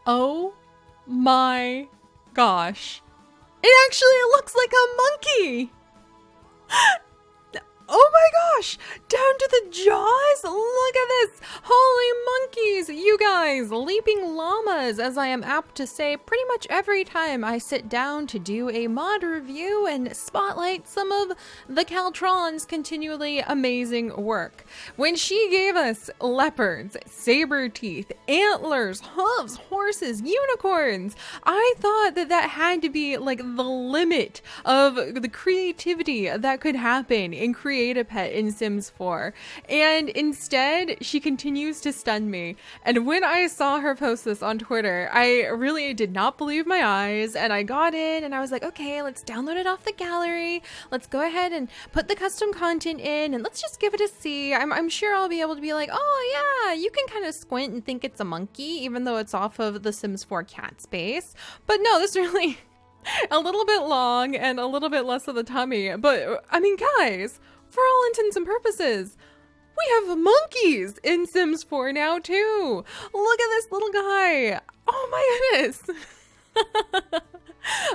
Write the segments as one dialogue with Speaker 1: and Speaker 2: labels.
Speaker 1: Oh my gosh. It actually looks like a monkey. Oh my gosh, down to the jaws. Look at this. Holy monkeys, you guys, leaping llamas, as I am apt to say pretty much every time I sit down to do a mod review and spotlight some of the Caltron's continually amazing work. When she gave us leopards, saber teeth, antlers, hooves, horses, unicorns, I thought that that had to be like the limit of the creativity that could happen in creating a pet in Sims 4, and instead she continues to stun me. And when I saw her post this on Twitter, I really did not believe my eyes, and I got in and I was like, okay, let's download it off the gallery, let's go ahead and put the custom content in, and let's just give it a see. I'm sure I'll be able to be like, oh yeah, you can kind of squint and think it's a monkey even though it's off of the Sims 4 cat space. But no, this really a little bit long and a little bit less of the tummy. But I mean, guys, for all intents and purposes, we have monkeys in Sims 4 now too. Look at this little guy. Oh my goodness.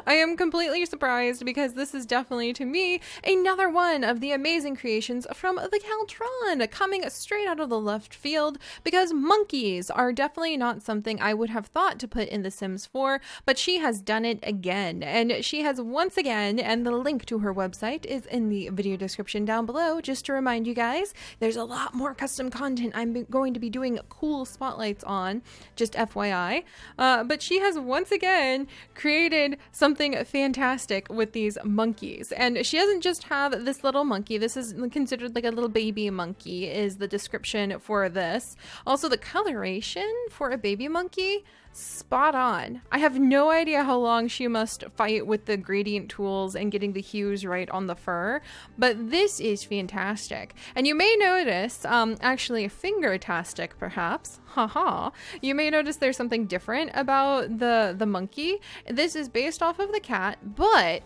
Speaker 1: I am completely surprised because this is definitely, to me, another one of the amazing creations from the Caltron, coming straight out of the left field, because monkeys are definitely not something I would have thought to put in The Sims 4, but she has done it again, and she has once again, and the link to her website is in the video description down below, just to remind you guys, there's a lot more custom content I'm going to be doing cool spotlights on, just FYI, but she has once again created something fantastic with these monkeys. And she doesn't just have this little monkey. This is considered like a little baby monkey is the description for this. Also, the coloration for a baby monkey, spot on. I have no idea how long she must fight with the gradient tools and getting the hues right on the fur, but this is fantastic. And you may notice, actually finger-tastic perhaps, haha, you may notice there's something different about the monkey. This is based off of the cat, but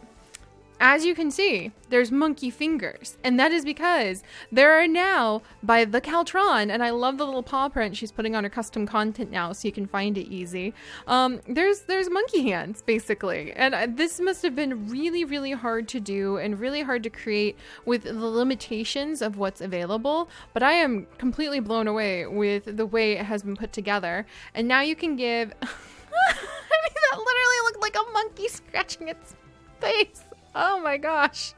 Speaker 1: as you can see, there's monkey fingers, and that is because there are now, by the Caltron, and I love the little paw print she's putting on her custom content now so you can find it easy, there's monkey hands, basically. And this must have been really, really hard to do and really hard to create with the limitations of what's available, but I am completely blown away with the way it has been put together. And now you can give... I mean, that literally looked like a monkey scratching its face. Oh my gosh.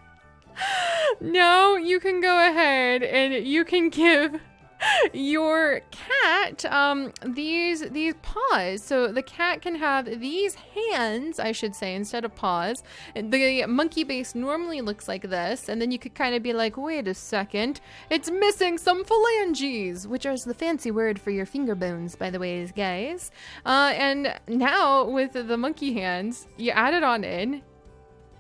Speaker 1: No, you can go ahead and you can give your cat these paws. So the cat can have these hands, I should say, instead of paws. The monkey base normally looks like this, and then you could kind of be like, wait a second, it's missing some phalanges, which is the fancy word for your finger bones, by the way, guys. And now with the monkey hands, you add it on in,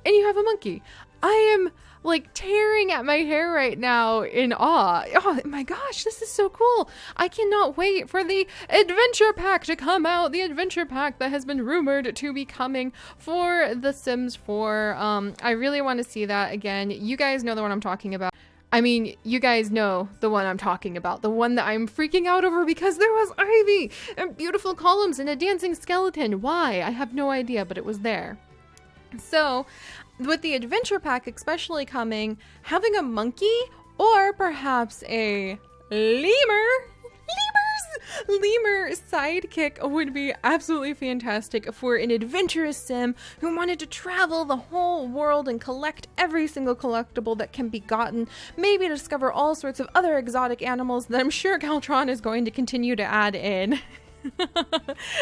Speaker 1: and you have a monkey. I am like tearing at my hair right now in awe. Oh my gosh, this is so cool. I cannot wait for the adventure pack to come out. The adventure pack that has been rumored to be coming for The Sims 4. I really want to see that again. You guys know the one I'm talking about. I mean, you guys know the one I'm talking about, the one that I'm freaking out over because there was ivy and beautiful columns and a dancing skeleton. Why? I have no idea, but it was there. So, with the adventure pack especially coming, having a monkey or perhaps a lemur sidekick would be absolutely fantastic for an adventurous sim who wanted to travel the whole world and collect every single collectible that can be gotten, maybe discover all sorts of other exotic animals that I'm sure Caltron is going to continue to add in.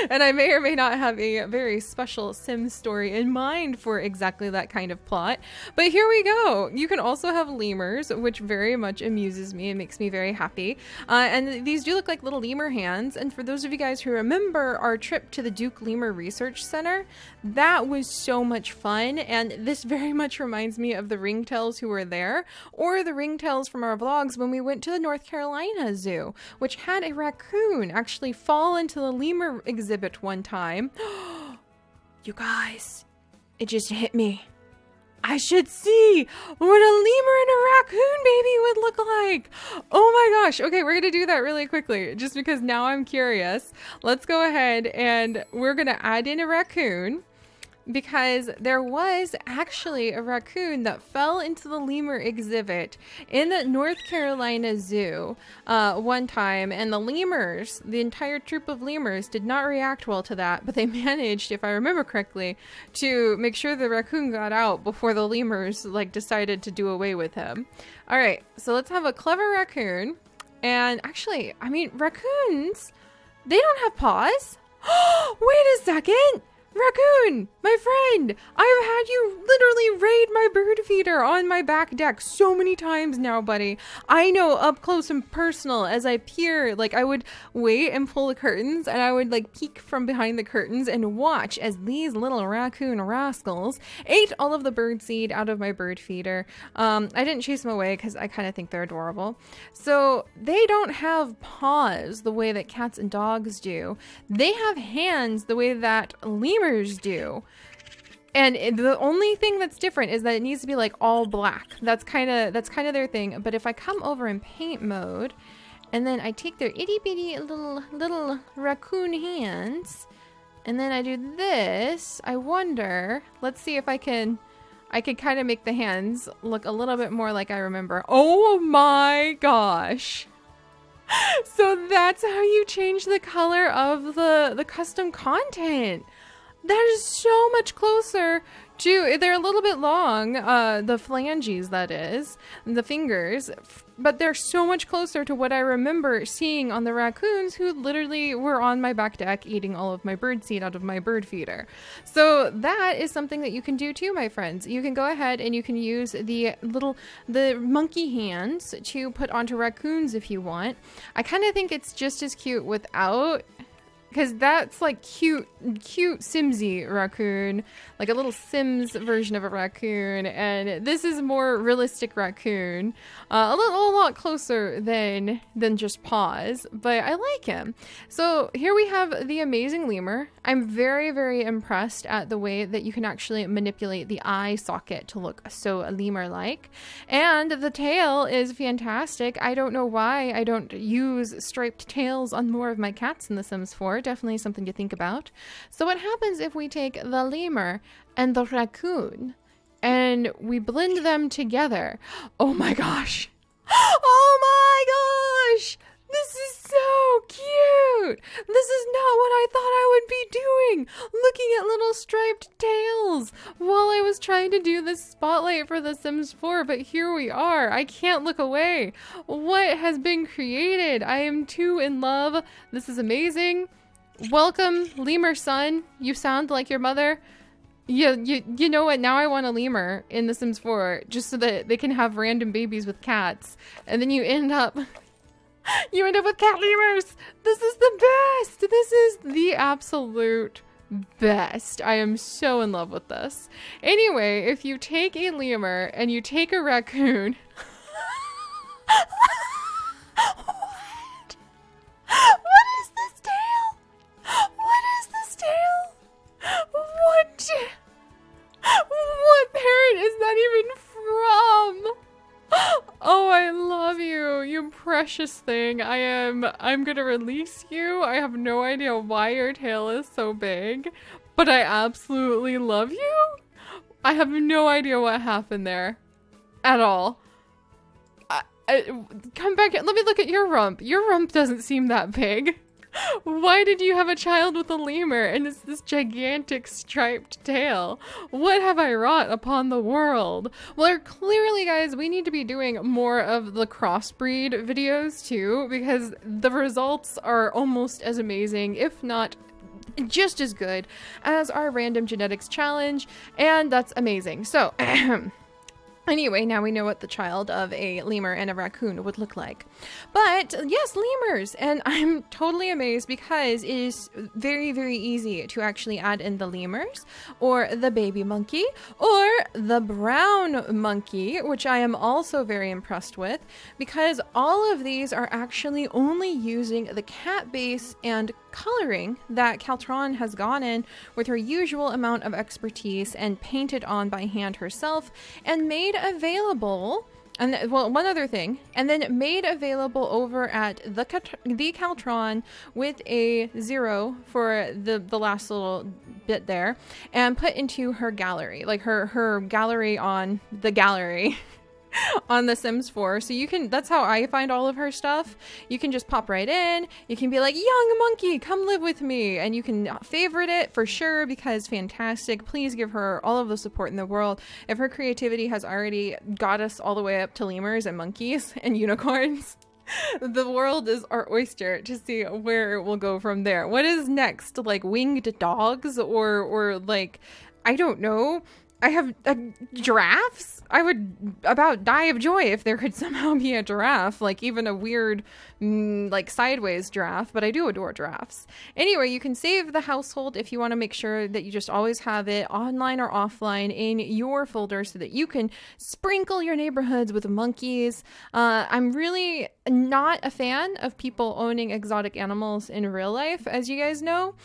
Speaker 1: And I may or may not have a very special Sims story in mind for exactly that kind of plot. But here we go. You can also have lemurs, which very much amuses me and makes me very happy. And these do look like little lemur hands. And for those of you guys who remember our trip to the Duke Lemur Research Center, that was so much fun. And this very much reminds me of the ringtails who were there, or the ringtails from our vlogs when we went to the North Carolina Zoo, which had a raccoon actually fall into the lemur exhibit one time. You guys, it just hit me. I should see what a lemur and a raccoon baby would look like. Oh my gosh. Okay, we're going to do that really quickly just because now I'm curious. Let's go ahead and we're going to add in a raccoon, because there was actually a raccoon that fell into the lemur exhibit in the North Carolina Zoo one time, and the lemurs, the entire troop of lemurs, did not react well to that, but they managed, if I remember correctly, to make sure the raccoon got out before the lemurs like decided to do away with him. All right, so let's have a clever raccoon. And actually, I mean, raccoons, they don't have paws. Wait a second. Raccoon, my friend, I've had you literally raid my bird feeder on my back deck so many times now, buddy. I know, up close and personal, as I peer, like I would wait and pull the curtains, and I would like peek from behind the curtains and watch as these little raccoon rascals ate all of the bird seed out of my bird feeder. I didn't chase them away because I kind of think they're adorable. So they don't have paws the way that cats and dogs do. They have hands the way that lemurs do, and the only thing that's different is that it needs to be like all black. That's kind of their thing. But if I come over in paint mode and then I take their itty bitty little raccoon hands and then I do this, I wonder, let's see if I can kind of make the hands look a little bit more like I remember. Oh my gosh. So that's how you change the color of the custom content. That is so much closer to, they're a little bit long, the phalanges, that is, the fingers, but they're so much closer to what I remember seeing on the raccoons who literally were on my back deck eating all of my bird seed out of my bird feeder. So that is something that you can do too, my friends. You can go ahead and you can use the monkey hands to put onto raccoons if you want. I kind of think it's just as cute without, because that's like cute Simsy raccoon, like a little Sims version of a raccoon, and this is more realistic raccoon, a lot closer than just paws, but I like him. So here we have the amazing lemur. I'm very, very impressed at the way that you can actually manipulate the eye socket to look so lemur-like, and the tail is fantastic. I don't know why I don't use striped tails on more of my cats in The Sims 4. Definitely something to think about. So what happens if we take the lemur and the raccoon and we blend them together? Oh my gosh. Oh my gosh. This is so cute. This is not what I thought I would be doing, looking at little striped tails while I was trying to do this spotlight for The Sims 4, but here we are. I can't look away. What has been created? I am too in love. This is amazing. Welcome, lemur son. You sound like your mother. You know what? Now I want a lemur in The Sims 4 just so that they can have random babies with cats, and then you end up with cat lemurs. This is the best. This is the absolute best. I am so in love with this. Anyway, if you take a lemur and you take a raccoon. What? What is this tail? What is this tail? What parent is that even from? Oh, I love you, you precious thing. I'm gonna release you. I have no idea why your tail is so big, but I absolutely love you. I have no idea what happened there at all. Come back, let me look at your rump. Your rump doesn't seem that big. Why did you have a child with a lemur and it's this gigantic striped tail? What have I wrought upon the world? Well, clearly, guys, we need to be doing more of the crossbreed videos too, because the results are almost as amazing, if not just as good, as our random genetics challenge, and that's amazing. So Anyway, now we know what the child of a lemur and a raccoon would look like. But yes, lemurs. And I'm totally amazed because it is very, very easy to actually add in the lemurs or the baby monkey or the brown monkey, which I am also very impressed with because all of these are actually only using the cat base and coloring that Caltron has gone in with her usual amount of expertise and painted on by hand herself and made available, and well, one other thing, and then made available over at the Caltron with a 0 for the last little bit there, and put into her gallery, like her gallery on the gallery. On The Sims 4. So you can, that's how I find all of her stuff. You can just pop right in. You can be like, young monkey, come live with me. And you can favorite it for sure because fantastic. Please give her all of the support in the world. If her creativity has already got us all the way up to lemurs and monkeys and unicorns, the world is our oyster to see where it will go from there. What is next? Like winged dogs or like, I don't know. I have giraffes. I would about die of joy if there could somehow be a giraffe, like even a weird, like sideways giraffe, but I do adore giraffes. Anyway, you can save the household if you want to make sure that you just always have it online or offline in your folder so that you can sprinkle your neighborhoods with monkeys. I'm really not a fan of people owning exotic animals in real life, as you guys know,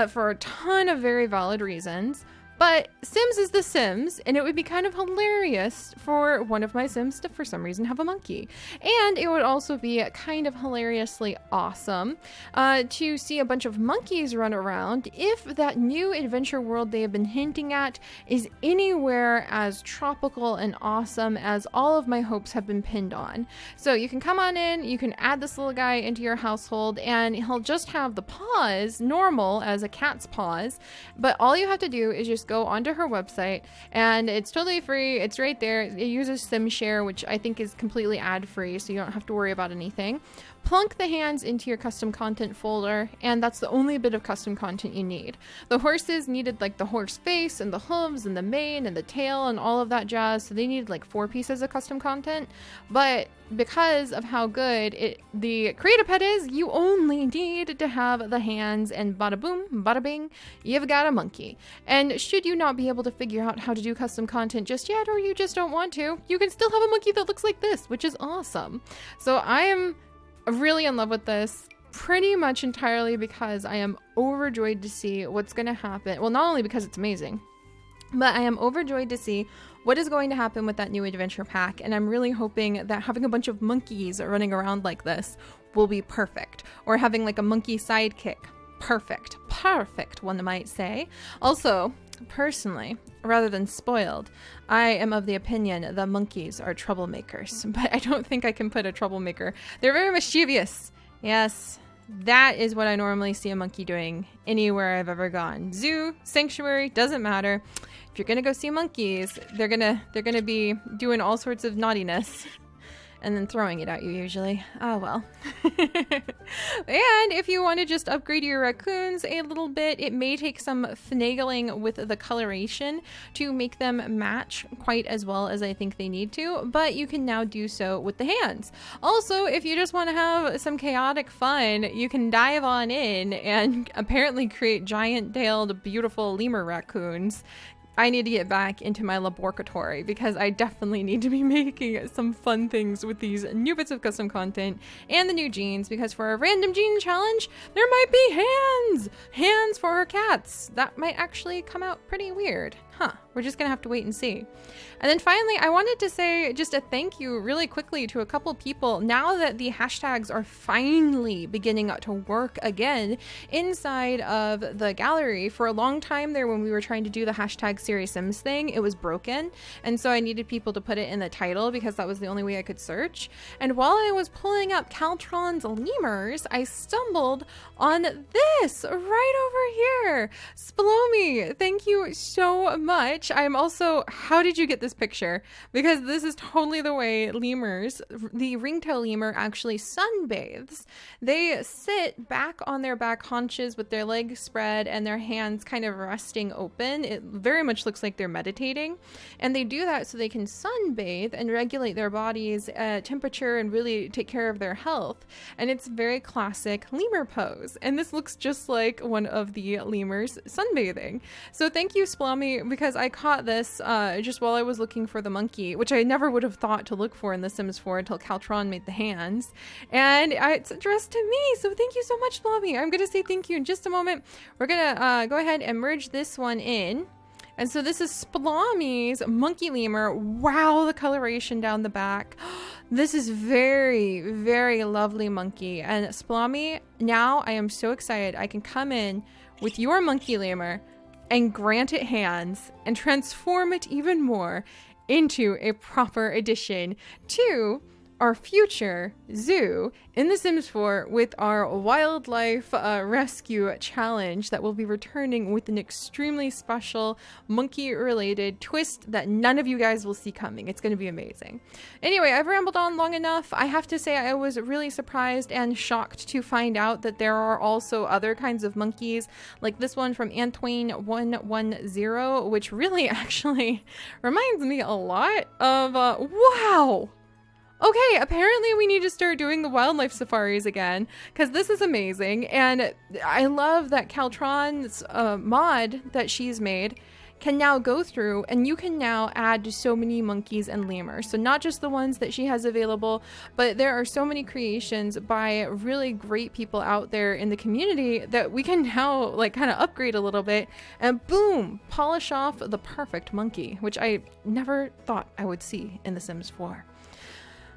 Speaker 1: for a ton of very valid reasons. But Sims is The Sims, and it would be kind of hilarious for one of my Sims to, for some reason, have a monkey. And it would also be kind of hilariously awesome to see a bunch of monkeys run around if that new adventure world they have been hinting at is anywhere as tropical and awesome as all of my hopes have been pinned on. So you can come on in, you can add this little guy into your household, and he'll just have the paws normal as a cat's paws, but all you have to do is just go onto her website, and it's totally free. It's right there. It uses SimShare, which I think is completely ad-free, so you don't have to worry about anything. Plunk the hands into your custom content folder, and that's the only bit of custom content you need. The horses needed like the horse face and the hooves and the mane and the tail and all of that jazz, so they needed like 4 pieces of custom content. But because of how good the Create-A-Pet is, you only need to have the hands, and bada boom, bada bing, you've got a monkey. And should you not be able to figure out how to do custom content just yet, or you just don't want to, you can still have a monkey that looks like this, which is awesome. So I am really in love with this, pretty much entirely because I am overjoyed to see what's going to happen. Well, not only because it's amazing, but I am overjoyed to see what is going to happen with that new adventure pack. And I'm really hoping that having a bunch of monkeys running around like this will be perfect. Or having like a monkey sidekick. Perfect. Perfect, one might say. Also, personally, rather than spoiled, I am of the opinion that monkeys are troublemakers, but I don't think I can put a troublemaker. They're very mischievous. Yes, that is what I normally see a monkey doing anywhere I've ever gone. Zoo, sanctuary, doesn't matter. If you're gonna go see monkeys, they're gonna be doing all sorts of naughtiness. And then throwing it at you usually. Oh well. And if you want to just upgrade your raccoons a little bit, it may take some finagling with the coloration to make them match quite as well as I think they need to, but you can now do so with the hands. Also, if you just want to have some chaotic fun, you can dive on in and apparently create giant-tailed, beautiful lemur raccoons. I need to get back into my laboratory because I definitely need to be making some fun things with these new bits of custom content and the new genes, because for a random gene challenge, there might be hands! Hands for her cats. That might actually come out pretty weird. Huh, we're just gonna have to wait and see. And then finally, I wanted to say just a thank you really quickly to a couple people. Now that the hashtags are finally beginning to work again inside of the gallery, for a long time there when we were trying to do the hashtag Seri Sims thing, it was broken. And so I needed people to put it in the title because that was the only way I could search. And while I was pulling up Caltron's lemurs, I stumbled on this right over here. Splomy, thank you so much. I'm also, how did you get this picture? Because this is totally the way lemurs, the ringtail lemur actually sunbathes. They sit back on their back haunches with their legs spread and their hands kind of resting open. It very much looks like they're meditating. And they do that so they can sunbathe and regulate their body's temperature and really take care of their health. And it's very classic lemur pose. And this looks just like one of the lemurs sunbathing. So thank you, Splummy, because I caught this just while I was looking for the monkey, which I never would have thought to look for in The Sims 4 until Caltron made the hands. And it's addressed to me, so thank you so much, Splummy. I'm going to say thank you in just a moment. We're going to go ahead and merge this one in. And so this is Splommy's monkey lemur. Wow, the coloration down the back. This is very, very lovely monkey. And Splommy, now I am so excited. I can come in with your monkey lemur and grant it hands and transform it even more into a proper addition to our future zoo in The Sims 4 with our wildlife rescue challenge that will be returning with an extremely special monkey-related twist that none of you guys will see coming. It's going to be amazing. Anyway, I've rambled on long enough. I have to say I was really surprised and shocked to find out that there are also other kinds of monkeys, like this one from Antwain110, which really actually reminds me a lot of, wow! Okay, apparently we need to start doing the wildlife safaris again, because this is amazing, and I love that Caltron's mod that she's made can now go through, and you can now add so many monkeys and lemurs. So not just the ones that she has available, but there are so many creations by really great people out there in the community that we can now like kind of upgrade a little bit and boom, polish off the perfect monkey, which I never thought I would see in The Sims 4.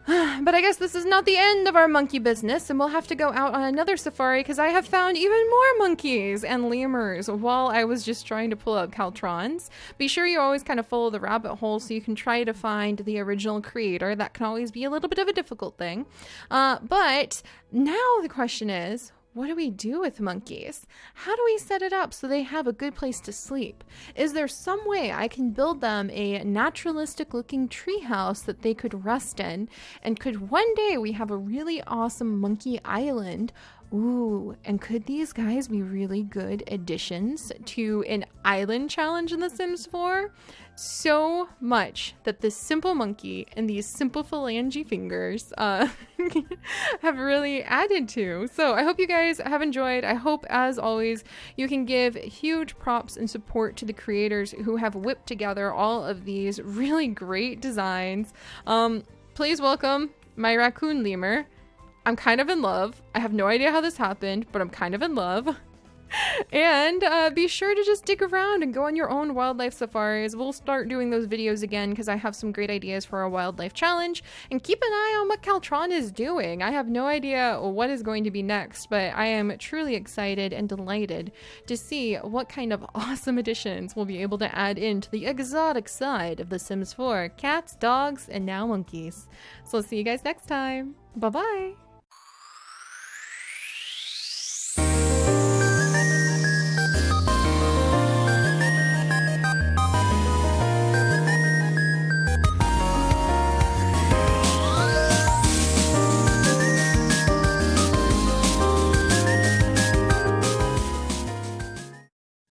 Speaker 1: But I guess this is not the end of our monkey business, and we'll have to go out on another safari because I have found even more monkeys and lemurs while I was just trying to pull up Caltrons. Be sure you always kind of follow the rabbit hole so you can try to find the original creator. That can always be a little bit of a difficult thing. But now the question is, what do we do with monkeys? How do we set it up so they have a good place to sleep? Is there some way I can build them a naturalistic looking treehouse that they could rest in? And could one day we have a really awesome monkey island? Ooh, and could these guys be really good additions to an island challenge in The Sims 4? So much that this simple monkey and these simple phalange fingers have really added to. So I hope you guys have enjoyed. I hope, as always, you can give huge props and support to the creators who have whipped together all of these really great designs. Please welcome my raccoon lemur. I'm kind of in love. I have no idea how this happened, but I'm kind of in love. And be sure to just dig around and go on your own wildlife safaris. We'll start doing those videos again because I have some great ideas for our wildlife challenge. And keep an eye on what Caltron is doing. I have no idea what is going to be next, but I am truly excited and delighted to see what kind of awesome additions we'll be able to add into the exotic side of The Sims 4. Cats, dogs, and now monkeys. So I'll see you guys next time. Bye-bye.